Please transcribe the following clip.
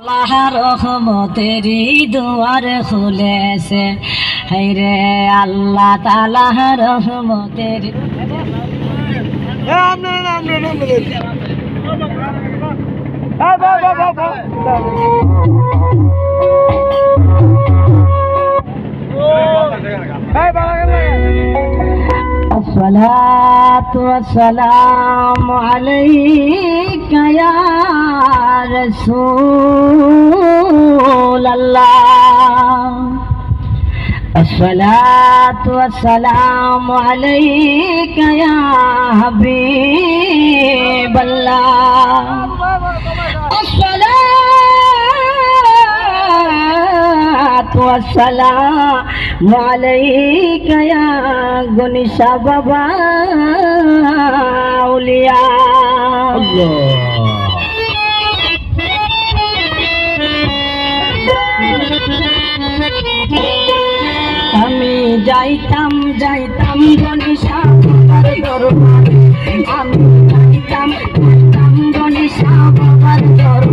আল্লাহ রহমতেরি দুয়ার খুলেছে রে আল্লাহ তাআলা রহমতের الصلاة والسلام عليك يا رسول الله الصلاة والسلام عليك يا حبيب الله الصلاة والسلام عليك يا غنيشا بابا أولياء আমি যাইতাম গণেশা বাবার দরবারে আমি যাইতাম গণেশা বাবার দরবারে